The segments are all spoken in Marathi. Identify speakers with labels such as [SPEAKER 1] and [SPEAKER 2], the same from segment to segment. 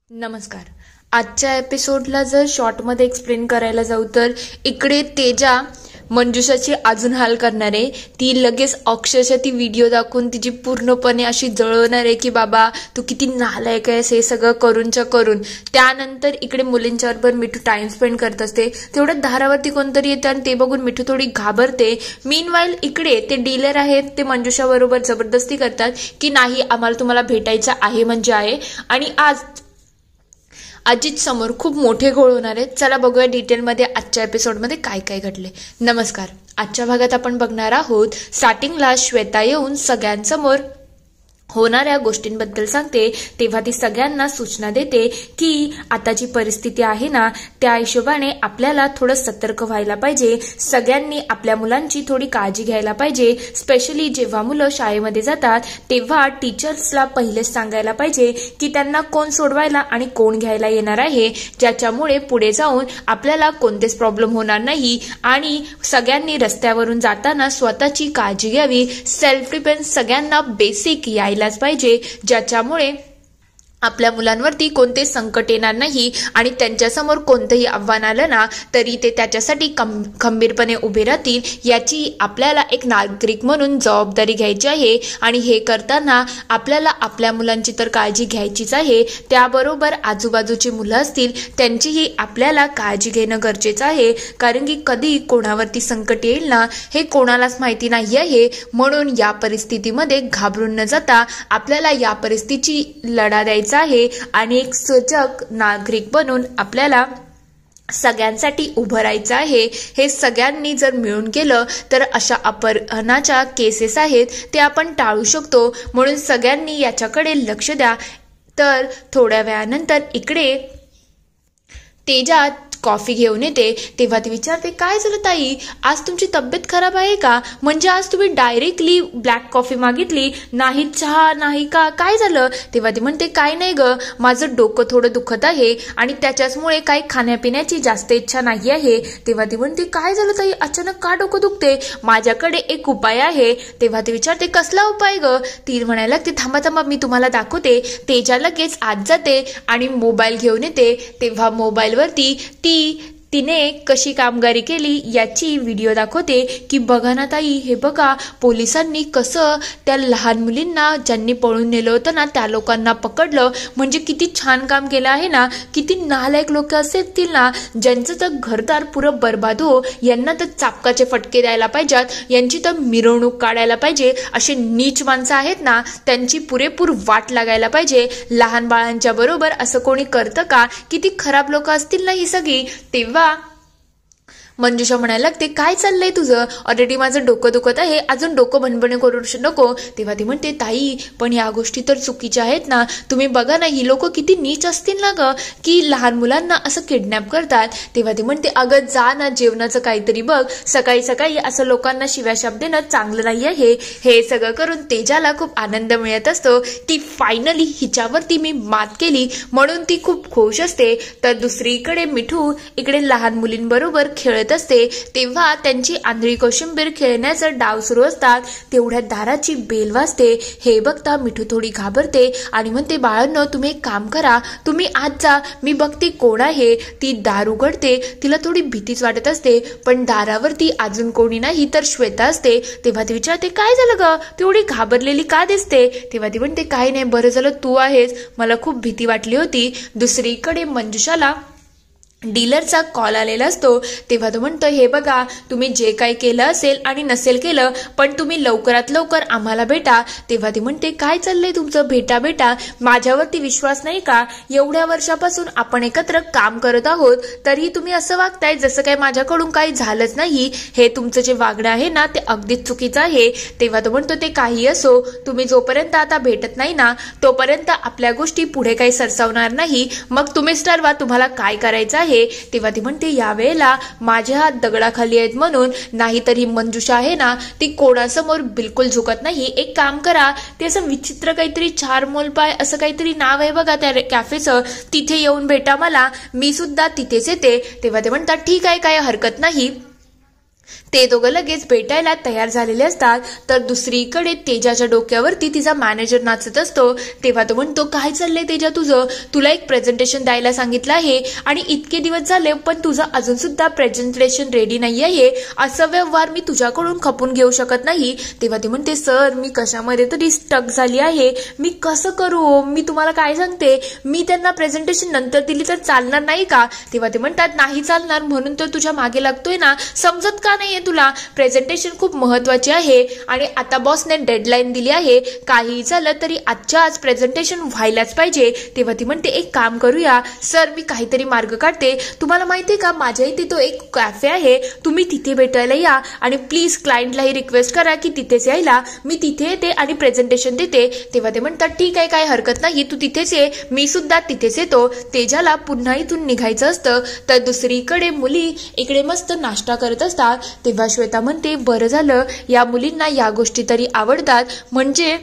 [SPEAKER 1] नमस्कार. आजच्या एपिसोडला जर शॉर्टमध्ये एक्सप्लेन करायला जाऊ तर इकडे तेजा मंजुषाची अजून हाल करणार आहे. ती लगेच अक्षरशः ती व्हिडिओ दाखवून तिची पूर्णपणे अशी जळवणार आहे की बाबा तू किती नालायक आहेस हे सगळं करूनच्या करून. त्यानंतर इकडे मुलींच्या बरोबर मिठू टाइम स्पेंड करत असते. तेवढ्यात दारावरती कोणतरी येते आणि ते बघून मिठू थोडी घाबरते. मीनवाईल इकडे ते डीलर आहेत ते मंजुषा बरोबर जबरदस्ती करतात की नाही आम्हाला तुम्हाला भेटायचं आहे म्हणजे आहे. आणि आज अजित समोर खूप मोठे घोळ होणार आहेत. चला बघूया डिटेलमध्ये आजच्या एपिसोडमध्ये काय काय घडले. नमस्कार. आजच्या भागात आपण बघणार आहोत स्टार्टिंगला श्वेता येऊन सगळ्यांसमोर होणाऱ्या गोष्टींबद्दल सांगते. तेव्हा ती सगळ्यांना सूचना देते की आता जी परिस्थिती आहे ना त्या हिशोबाने आपल्याला थोडं सतर्क व्हायला पाहिजे. सगळ्यांनी आपल्या मुलांची थोडी काळजी घ्यायला पाहिजे. स्पेशली जेव्हा मुलं शाळेमध्ये जातात तेव्हा टीचर्सला पहिलेच सांगायला पाहिजे की त्यांना कोण सोडवायला आणि कोण घ्यायला येणार आहे, ज्याच्यामुळे पुढे जाऊन आपल्याला कोणतेच प्रॉब्लेम होणार नाही. आणि सगळ्यांनी रस्त्यावरून जाताना स्वतःची काळजी घ्यावी. सेल्फ डिफेन्स सगळ्यांना बेसिक यायलाच पाहिजे, ज्याच्यामुळे आपल्या मुलांवरती कोणते संकट येणार नाही आणि त्यांच्यासमोर कोणतंही आव्हान आलं ना तरी ते त्याच्यासाठी खंबीरपणे उभे राहतील. याची आपल्याला एक नागरिक म्हणून जबाबदारी घ्यायची आहे. आणि हे करताना आपल्याला आपल्या मुलांची तर काळजी घ्यायचीच आहे, त्याबरोबर आजूबाजूची मुलं असतील त्यांचीही आपल्याला काळजी घेणं गरजेचं आहे. कारण की कधी कोणावरती संकट येईल ना हे कोणालाच माहिती नाही आहे. म्हणून या परिस्थितीमध्ये घाबरून न जाता आपल्याला या परिस्थितीची लढा द्यायचा आहे आणि एक सजग नागरिक बनून आपल्याला सगळ्यांसाठी उभं राहायचं आहे. हे सगळ्यांनी जर मिळून केलं तर अशा अपहरणाच्या केसेस आहेत ते आपण टाळू शकतो. म्हणून सगळ्यांनी याच्याकडे लक्ष द्या. तर थोड्या वेळानंतर इकडे तेजा कॉफी घेऊन येते. तेव्हा ती विचारते काय झालं ताई, आज तुमची तब्येत खराब आहे का? म्हणजे आज तुम्ही डायरेक्टली ब्लॅक कॉफी मागितली, नाही चहा नाही का, काय झालं? तेव्हा ती म्हणते काय नाही ग, माझं डोकं थोडं दुखत आहे आणि त्याच्याचमुळे काही खाण्यापिण्याची जास्त इच्छा नाही आहे. तेव्हा ती म्हणते काय झालं ताई, अचानक का डोकं दुखते? माझ्याकडे एक उपाय आहे. तेव्हा ती विचारते कसला उपाय ग? ती म्हणायला लागते थांबा थांबा मी तुम्हाला दाखवते. तेजा लगेच आत जाते आणि मोबाईल घेऊन येते. तेव्हा मोबाईलवरती तिने कशी कामगिरी केली याची व्हिडिओ दाखवते की बघा ना ताई, हे बघा पोलिसांनी कसं त्या लहान मुलींना ज्यांनी पळून नेलं होतं ना त्या लोकांना पकडलं. म्हणजे किती छान काम केलं आहे ना. किती नालायक लोक असतील ना ज्यांचं तर घरदार पुरं बरबाद हो, यांना तर चापकाचे फटके द्यायला पाहिजेत, यांची तर मिरवणूक काढायला पाहिजे. असे नीच माणसं आहेत ना त्यांची पुरेपूर वाट लागायला पाहिजे. लहान बाळांच्या बरोबर असं कोणी करतं का? किती खराब लोक असतील ना ही सगळी. तेव्हा मंजुषा म्हणायला लागते काय चाललंय तुझं, ऑलरेडी माझं डोकं दुखत आहे, अजून डोकं भणभणे करू नको. तेव्हा ती म्हणते ताई पण या गोष्टी तर चुकीच्या आहेत ना. तुम्ही बघा ना ही लोक किती नीच असतील ना ग की लहान मुलांना असं किडनॅप करतात. तेव्हा ती म्हणते अगं जा ना जेवणाचं काहीतरी बघ, सकाळी सकाळी असं लोकांना शिव्याशाप देणं चांगलं नाही आहे. हे सगळं करून तेजाला खूप आनंद मिळत असतो की फायनली हिच्यावरती मी मात केली, म्हणून ती खूप खुश असते. तर दुसरीकडे मिठू इकडे लहान मुलींबरोबर खेळत असते. तेव्हा त्यांची आंधळी कोशिंबीर खेळण्याचा डाव सुरू असतात. तेवढ्या दाराची बेल वाजते. हे बघता मिठू थोडी घाबरते आणि म्हणते बाळांनो तुम्ही एक काम करा, तुम्ही आत जा, मी बघते कोण आहे. ती दार उघडते. तिला थोडी भीतीच वाटत असते पण दारावरती अजून कोणी नाही तर श्वेता असते. तेव्हा ती विचारते काय झालं ग, तेवढी घाबरलेली का दिसते? तेव्हा ती म्हणते काही नाही, बरं झालं तू आहेस, मला खूप भीती वाटली होती. दुसरीकडे मंजुषाला डीलरचा कॉल आलेला असतो. तेव्हा तो म्हणतो हे बघा तुम्ही जे काही केलं असेल आणि नसेल केलं पण तुम्ही लवकरात लवकर आम्हाला भेटा. तेव्हा ती म्हणते काय चाललंय तुमचं, भेटा माझ्यावरती विश्वास नाही का? एवढ्या वर्षापासून आपण एकत्र काम करत आहोत तरी तुम्ही असं वागताय जसं काय माझ्याकडून काही झालंच नाही. हे तुमचं जे वागणं आहे ना ते अगदीच चुकीचं आहे. तेव्हा तो म्हणतो ते काही असो, तुम्ही जोपर्यंत आता भेटत नाही ना तोपर्यंत आपल्या गोष्टी पुढे काही सरसावणार नाही. मग तुम्हीच ठरवा तुम्हाला काय करायचं आहे. तेव्हा ती म्हणते यावेळेला माझ्या हात दगडाखाली आहेत म्हणून, नाहीतर ही मंजुषा आहे ना ती कोणासमोर बिलकुल झुकत नाही. एक काम करा, ते असं विचित्र काहीतरी चार मोलपाय असं काहीतरी नाव आहे बघा त्या कॅफेचं, तिथे येऊन भेटा मला, मी सुद्धा तिथेच येते. तेव्हा ते म्हणतात ठीक आहे काय हरकत नाही. ते दोघं लगेच भेटायला तयार झालेले असतात. तर दुसरीकडे तेजाच्या डोक्यावरती तिचा मॅनेजर नाचत असतो. तेव्हा तो म्हणतो, काय चाललंय तेजा तुझं? तुला एक प्रेझेंटेशन द्यायला सांगितलं आहे आणि इतके दिवस झाले पण तुझं अजून सुद्धा प्रेझेंटेशन रेडी नाही आहे. असं व्यवहार मी तुझ्याकडून खपून घेऊ शकत नाही. तेव्हा ते म्हणते, सर मी कशामध्ये तरी स्टक झाली आहे, मी कसं करू? मी तुम्हाला काय सांगते, मी त्यांना प्रेझेंटेशन नंतर दिली तर चालणार नाही का? तेव्हा ते म्हणतात, नाही चालणार म्हणून तर तुझ्या मागे लागतोय ना, समजत का नाहीये तुला? प्रेझेंटेशन खूप महत्वाचे आहे आणि आता बॉसने डेडलाईन दिली आहे, काही झालं तरी आजच्या आज प्रेझेंटेशन व्हायलाच पाहिजे. तेव्हा ती म्हणते, एक काम करूया सर, मी काहीतरी मार्ग काढते. तुम्हाला माहितीये का, माझ्या इथे तो एक कॅफे आहे, तुम्ही तिथे भेटायला या आणि प्लीज क्लायंटलाही रिक्वेस्ट करा की तिथेच यायला. मी तिथे येते आणि प्रेझेंटेशन देते. तेव्हा ते म्हणतात, ठीक आहे, काय हरकत नाही, तू तिथेच ये, मी सुद्धा तिथेच येतो. तेजाला पुन्हा इथून निघायचं असतं. तर दुसरीकडे मुली इकडे मस्त नाश्ता करत असतात. तेव्हा श्वेता म्हणते, बरं झालं या मुलींना या गोष्टी तरी आवडतात. म्हणजे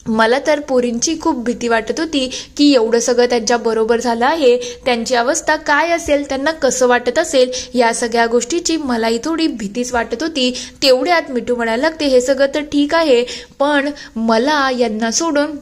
[SPEAKER 1] मला तर पोरींची खूप भीती वाटत होती की एवढं सगळं त्यांच्या बरोबर झालं आहे, त्यांची अवस्था काय असेल, त्यांना कसं वाटत असेल, या सगळ्या गोष्टीची मलाही थोडी भीतीच वाटत होती. तेवढ्यात मिठू म्हणायला लागते, हे सगळं तर ठीक आहे पण मला यांना सोडून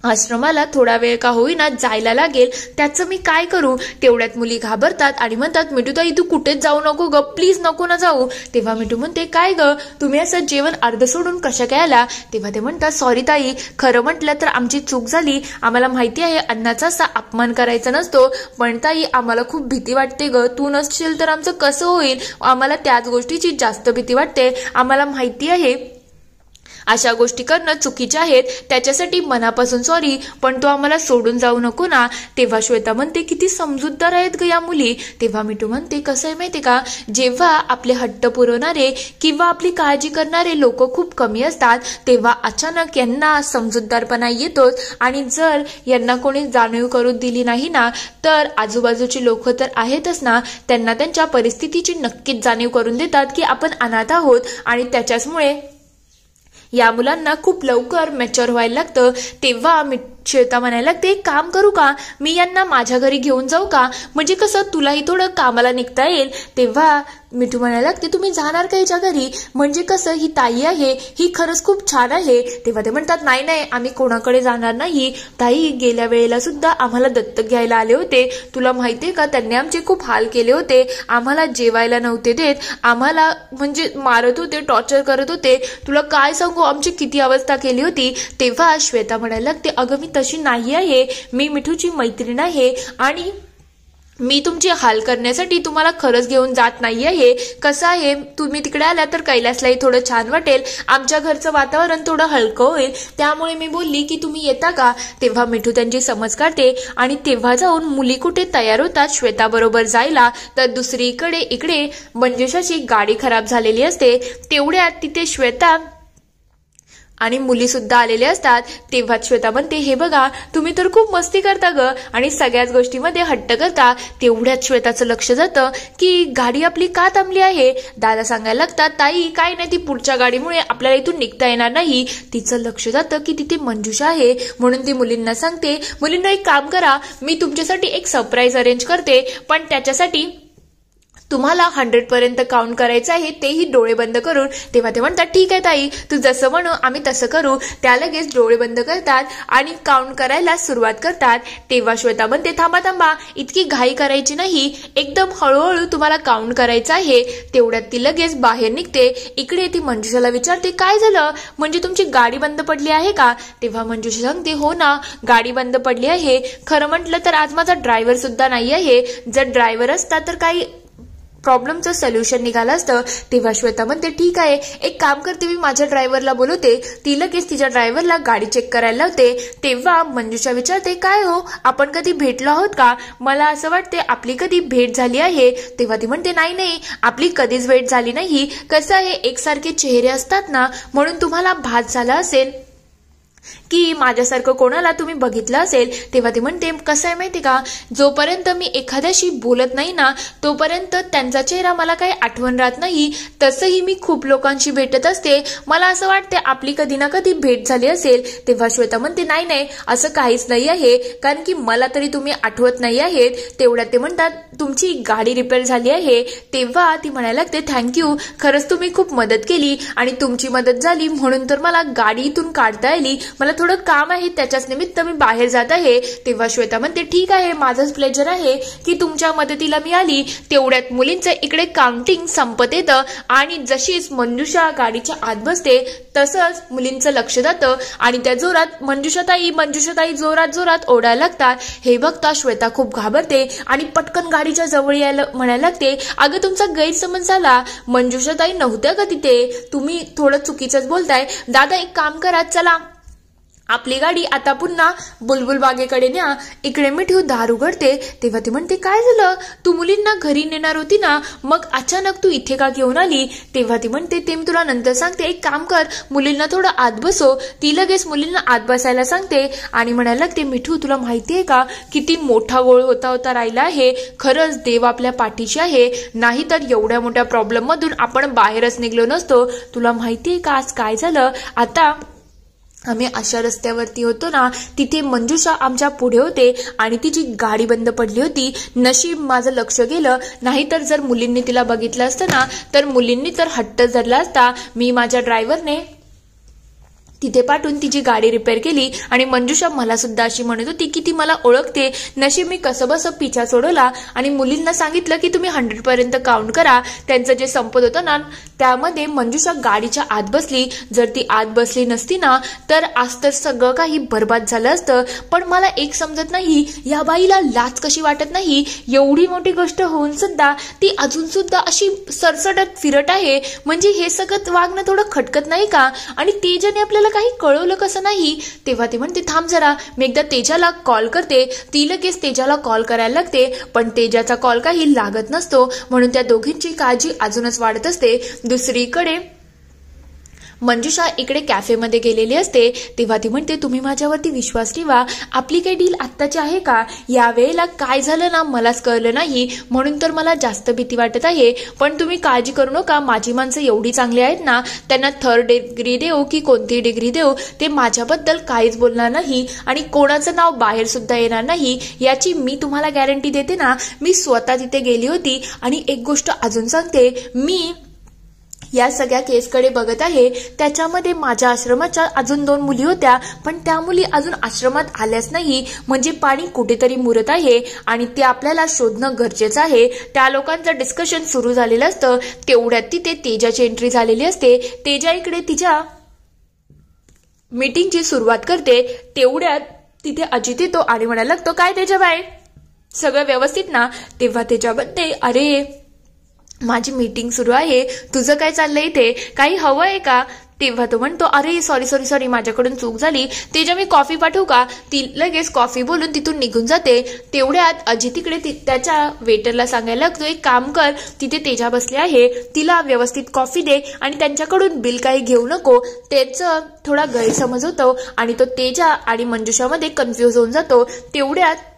[SPEAKER 1] आश्रमाला थोडा वेळ का होईना जायला लागेल, त्याचं मी काय करू? तेवढ्यात मुली घाबरतात आणि म्हणतात, मिठूताई तू कुठेच जाऊ नको ग, प्लीज नको ना जाऊ. तेव्हा मिठू म्हणते, काय ग तुम्ही असं जेवण अर्ध सोडून कशा काय आला? तेव्हा ते म्हणतात, सॉरी ताई, खरं म्हटलं तर आमची चूक झाली, आम्हाला माहिती आहे अन्नाचा असा अपमान करायचा नसतो, पण ताई आम्हाला खूप भीती वाटते ग, तू नसशील तर आमचं कसं होईल? आम्हाला त्याच गोष्टीची जास्त भीती वाटते. आम्हाला माहिती आहे अशा गोष्टी करणं चुकीच्या आहेत, त्याच्यासाठी मनापासून सॉरी, पण तो आम्हाला सोडून जाऊ नको ना. तेव्हा श्वेता म्हणते, किती समजूतदार आहेत ग या मुली. तेव्हा मिठू म्हणते, कसं आहे माहिती का, जेव्हा आपले हट्ट पुरवणारे किंवा आपली काळजी करणारे लोक खूप कमी असतात तेव्हा अचानक यांना समजूतदारपणा येतोच आणि जर यांना कोणी जाणीव करून दिली नाही ना, तर आजूबाजूची लोक तर आहेतच ना, त्यांना त्यांच्या परिस्थितीची नक्कीच जाणीव करून देतात की आपण अनाथ आहोत आणि त्याच्याचमुळे या मुलांना खूप लवकर मॅच्युअर व्हायला लागतं. तेव्हा श्वेता म्हणायला लागते, एक काम करू का, मी यांना माझ्या घरी घेऊन जाऊ का, म्हणजे कसं तुलाही थोडं कामाला निघता येईल. तेव्हा मिठू म्हणायला लागते, तुम्ही जाणार का हिच्या घरी? म्हणजे कसं, ही ताई आहे, ही खरंच खूप छान आहे. तेव्हा ते म्हणतात, नाही नाही आम्ही कोणाकडे जाणार नाही ताई, गेल्या वेळेला सुद्धा आम्हाला दत्तक घ्यायला आले होते, तुला माहितीये का, त्यांनी आमचे खूप हाल केले होते, आम्हाला जेवायला नव्हते देत, आम्हाला म्हणजे मारत होते, टॉर्चर करत होते, तुला काय सांगू आमची किती अवस्था केली होती. तेव्हा श्वेता म्हणायला लागते, अगं मी तशी नाही आहे, मी मिठूची मैत्रीण आहे आणि मी तुमची हाल करण्यासाठी तुम्हाला खरंच घेऊन जात नाही आहे. कसं आहे, तुम्ही तिकडे आल्या तर कैलासलाही थोडं छान वाटेल, आमच्या घरचं वातावरण थोडं हलकं होईल, त्यामुळे मी बोलली की तुम्ही येता का. तेव्हा मिठू त्यांची समज काढते आणि तेव्हा जाऊन मुली कुठे तयार होतात श्वेता बरोबर जायला. तर दुसरीकडे इकडे मंजुषाची गाडी खराब झालेली असते. तेवढ्यात तिथे श्वेता आणि मुली सुद्धा आलेले असतात. तेव्हा श्वेता म्हणते, हे बघा तुम्ही तर खूप मस्ती करता ग आणि सगळ्याच गोष्टीमध्ये हट्ट करता. तेवढ्यात श्वेताचं लक्ष जातं की गाडी आपली का थांबली आहे. दादा सांगायला लागतात, ताई काय नाही, ती पुढच्या गाडीमुळे आपल्याला इथून निघता येणार नाही. तिचं लक्ष जातं की तिथे मंजुषा आहे, म्हणून ती मुलींना सांगते, मुलींना एक काम करा, मी तुमच्यासाठी एक सरप्राईज अरेंज करते, पण त्याच्यासाठी तुम्हाला 100 पर्यंत काउंट करायचं आहे, तेही डोळे बंद करून. तेव्हा ते म्हणतात, ठीक आहे ताई, तू जसं म्हणू आम्ही तसं करू. त्या लगेच डोळे बंद करतात आणि काउंट करायला सुरुवात करतात. तेव्हा श्वेता म्हणते, थांबा थांबा, इतकी घाई करायची नाही, एकदम हळूहळू तुम्हाला काउंट करायचं आहे. तेवढ्यात ती लगेच बाहेर निघते. इकडे ती मंजुषाला विचारते, काय झालं, म्हणजे तुमची गाडी बंद पडली आहे का. तेव्हा मंजुषा सांगते, हो ना, गाडी बंद पडली आहे. खरं म्हटलं तर आज माझा ड्रायव्हर सुद्धा नाही आहे, जर ड्रायव्हर असता तर काही प्रॉब्लेमचं सोल्युशन निघालं असतं. तेव्हा श्वेता म्हणते, ठीक आहे, एक काम करते, मी माझ्या ड्रायव्हरला बोलवते. ती लगेच तिच्या ड्रायव्हरला गाडी चेक करायला लावते. तेव्हा मंजुषा विचारते, काय हो, आपण कधी भेटलो आहोत का, मला असं वाटते आपली कधी भेट झाली आहे. तेव्हा ती म्हणते, नाही नाही, आपली कधीच भेट झाली नाही. कसं आहे, एकसारखे चेहरे असतात ना, म्हणून तुम्हाला भास झाला असेल. की माझ्यासारखं कोणाला तुम्ही बघितलं असेल. तेव्हा ती म्हणते कसं आहे माहिती का, जोपर्यंत मी एखाद्याशी बोलत नाही ना तोपर्यंत त्यांचा चेहरा मला काही आठवण राहत नाही. तसंही मी खूप लोकांशी भेटत असते, मला असं वाटते आपली कधी ना कधी भेट झाली असेल. तेव्हा श्वेता म्हणते नाही नाही असं काहीच नाही आहे, कारण की मला तरी तुम्ही आठवत नाही आहेत. तेवढ्यात ते म्हणतात तुमची गाडी रिपेअर झाली आहे. तेव्हा ती म्हणायला लागते थँक्यू, खरंच तुम्ही खूप मदत केली आणि तुमची मदत झाली म्हणून तर मला गाडी इथून काढता आली. मला थोडं काम आहे त्याच्याच निमित्त मी बाहेर जात आहे. तेव्हा श्वेता म्हणते ठीक आहे, माझंच प्लेजर आहे की तुमच्या मदतीला मी आली. तेवढ्यात मुलींचं इकडे काउंटिंग संपत येतं आणि जशीच मंजुषा गाडीच्या आत बसते तसंच मुलींचं लक्ष जातं आणि त्या जोरात मंजुषाताई जोरात जोरात ओरडायला लागतात. हे बघता श्वेता खूप घाबरते आणि पटकन गाडीच्या जवळ यायला म्हणायला लागते अगं तुमचा गैरसमज झाला, मंजुषाताई नव्हत्या का तिथे, तुम्ही थोडं चुकीचंच बोलताय. दादा एक काम करा, चला आपली गाडी आता पुन्हा बुलबुल बागेकडे न्या. इकडे मिठू दार उघडते. तेव्हा ती म्हणते काय झालं, तू मुलींना घरी नेणार होती ना, मग अचानक तू इथे का घेऊन आली. तेव्हा ती म्हणते ते मी तुला नंतर सांगते, एक काम कर मुलींना थोडं आत बसव. ती लगेच मुलींना आत बसायला सांगते आणि म्हणायला लागते मिठू तुला माहितीये का किती मोठा गोळ होता राहिला आहे. खरंच देव आपल्या पाठीशी आहे, नाहीतर एवढ्या मोठ्या प्रॉब्लेम मधून आपण बाहेरच निघलो नसतो. तुला माहितीये का आज काय झालं, आता आम्ही अशा रस्त्यावरती होतो ना तिथे मंजुषा आमच्या पुढे होते आणि तिची गाडी बंद पडली होती. नशीब माझं लक्ष गेलं, नाहीतर जर मुलींनी तिला बघितलं असतं ना तर मुलींनी तर हट्ट धरला असता. मी माझ्या ड्रायव्हरने तिथे पाठवून तिची गाडी रिपेअर केली आणि मंजुषा मला सुद्धा अशी म्हणत होती की ती मला ओळखते. नशीब मी कसं बसं पिछा सोडवला आणि मुलींना सांगितलं की तुम्ही 100 पर्यंत काउंट करा. त्यांचं जे संपत होतं ना त्यामध्ये मंजुषा गाडीच्या आत बसली. जर ती आत बसली नसती ना तर आज तर सगळं काही बर्बाद झालं असतं. पण मला एक समजत नाही या बाईला लाज कशी वाटत नाही, एवढी मोठी गोष्ट होऊन सुद्धा ती अजून सुद्धा अशी सरसटत फिरत आहे. म्हणजे हे सगळं वागणं थोडं खटकत नाही का. आणि तेजाने आपल्याला काही कळवलं कसं नाही. तेव्हा ती म्हणते थांब जरा मी एकदा तेजाला कॉल करते. ती लगेच तेजाला कॉल करायला लागते पण तेजाचा कॉल काही लागत नसतो, म्हणून त्या दोघींची काळजी अजूनच वाढत असते. दुसरीकडे मंजुषा इकडे कॅफेमध्ये गेलेली असते. तेव्हा ती म्हणते तुम्ही माझ्यावरती विश्वास ठेवा, आपली काही डील आत्ताची आहे का. यावेळेला काय झालं ना मलाच कळलं नाही म्हणून तर मला जास्त भीती वाटत आहे. पण तुम्ही काळजी करू नका, माझी माणसं एवढी चांगली आहेत ना, त्यांना 3rd डिग्री देऊ की कोणती डिग्री देऊ ते माझ्याबद्दल काहीच बोलणार नाही आणि कोणाचं नाव बाहेर सुद्धा येणार नाही याची मी तुम्हाला गॅरंटी देते ना. मी स्वतः तिथे गेली होती आणि एक गोष्ट अजून सांगते, मी या सगळ्या केसकडे बघत आहे. त्याच्यामध्ये माझ्या आश्रमाच्या अजून 2 मुली होत्या पण त्या मुली अजून आश्रमात आल्याच नाही. म्हणजे पाणी कुठेतरी मुरत आहे आणि ते आपल्याला शोधणं गरजेचं आहे. त्या लोकांचं डिस्कशन सुरू झालेलं असतं. तेवढ्यात तिथे तेजाची एंट्री झालेली असते. तेजा इकडे तिच्या मीटिंगची सुरुवात करते. तेवढ्यात तिथे अजित येतो आणि म्हणायला लागतो काय तेजाबाई सगळं व्यवस्थित ना. तेव्हा तेजाबद्दल अरे माझी मीटिंग सुरू आहे, तुझं काय चाललंय इथे, काही हवं आहे का. तेव्हा तो म्हणतो अरे सॉरी माझ्याकडून चूक झाली, तेजा मी कॉफी पाठवू का. ती लगेच कॉफी बोलून तिथून निघून जाते. तेवढ्यात अजित तिकडे त्याच्या वेटरला सांगायला लागतो एक काम कर, तिथे तेजा बसली आहे तिला व्यवस्थित कॉफी दे आणि त्यांच्याकडून बिल काही घेऊ नको. त्याचं थोडा गैरसमज होतो आणि तो तेजा आणि मंजुषामध्ये कन्फ्युज होऊन जातो. तेवढ्यात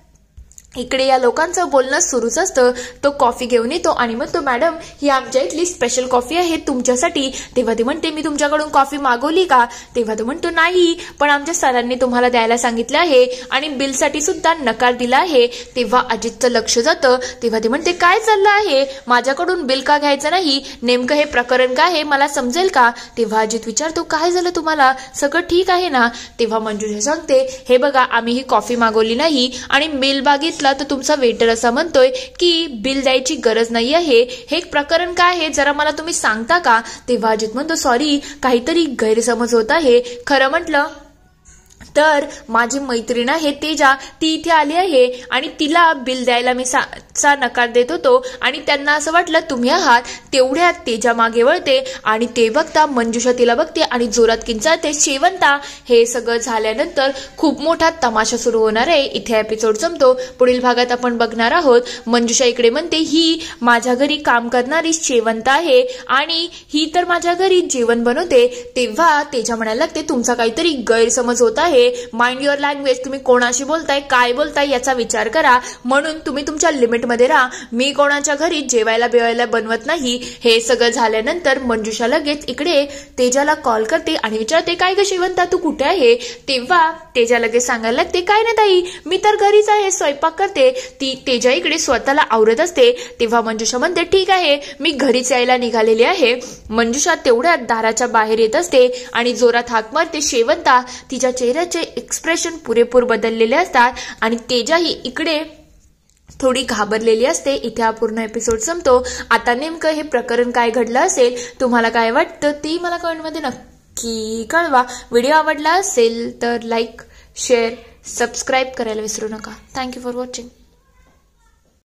[SPEAKER 1] इकडे या लोकांचं बोलणं सुरूच असतं. तो कॉफी घेऊन येतो आणि म्हणतो मॅडम ही आमच्या इथली स्पेशल कॉफी आहे तुमच्यासाठी. तेव्हा ती म्हणते मी तुमच्याकडून कॉफी मागवली का. तेव्हा तो म्हणतो नाही पण आमच्या सरांनी तुम्हाला द्यायला सांगितलं आहे आणि बिलसाठी सुद्धा नकार दिला आहे. तेव्हा अजितचं लक्ष जातं. तेव्हा ती म्हणते काय चाललं आहे, माझ्याकडून बिल का घ्यायचं नाही, नेमकं हे प्रकरण काय आहे मला समजेल का. तेव्हा अजित विचारतो काय झालं तुम्हाला, सगळं ठीक आहे ना. तेव्हा मंजुषा सांगते हे बघा आम्ही ही कॉफी मागवली नाही आणि बिल बागितलं तर तुमचा वेटर असा म्हणतोय की बिल द्यायची गरज नाही आहे. हे प्रकरण काय आहे जरा मला तुम्ही सांगता का. तेव्हा अजित म्हणतो सॉरी काहीतरी गैरसमज होत आहे. खरं म्हटलं तर माझी मैत्रीण आहे तेजा, ती इथे आली आहे आणि तिला बिल द्यायला मी चा नकार देत होतो आणि त्यांना असं वाटलं तुम्ही आहात. तेवढ्यात तेजा मागे वळते आणि ते बघता मंजुषा तिला बघते आणि जोरात किंचाळते शेवंता. हे सगळं झाल्यानंतर खूप मोठा तमाशा सुरू होणार आहे. इथे एपिसोड संपतो. पुढील भागात आपण बघणार आहोत मंजुषा इकडे म्हणते ही माझ्या घरी काम करणारी शेवंता आहे आणि ही तर माझ्या घरी जेवण बनवते. तेव्हा तेजा म्हणायला लागते तुमचा काहीतरी गैरसमज होत आहे. Mind your language. तुम्ही कोणाशी बोलताय, काय बोलताय याचा विचार करा. म्हणून तुम्ही तुमच्या लिमिटमध्ये राहा. मी कोणाच्या घरी जेवायला बिवायला बनवत नाही. हे सगळं झाल्यानंतर मंजुषा लगेच इकडे तेजाला कॉल करते आणि विचारते काय ग शेवंता तू कुठे आहे. तेव्हा तेजा लगेच सांगायला लागते काय नाही ताई, मी तर घरीच आहे, स्वयंपाक करते. ती तेजा इकडे स्वतःला आवरत असते. तेव्हा मंजुषा म्हणते ठीक आहे मी घरीच यायला निघालेली आहे. मंजुषा तेवढ्यात दाराच्या बाहेर येत असते आणि जोरात हाक मारते शेवंता. तिच्या चेहऱ्याचे एक्सप्रेशन पुरेपूर बदललेले असतात आणि तेजाही इकडे थोडी घाबरलेली असते. इथे हा पूर्ण एपिसोड संपतो. आता नेमकं हे प्रकरण काय घडलं असेल, तुम्हाला काय वाटतं ते मला कमेंटमध्ये नक्की कळवा. व्हिडिओ आवडला असेल तर लाईक, शेअर, सबस्क्राईब करायला विसरू नका. Thank you for watching.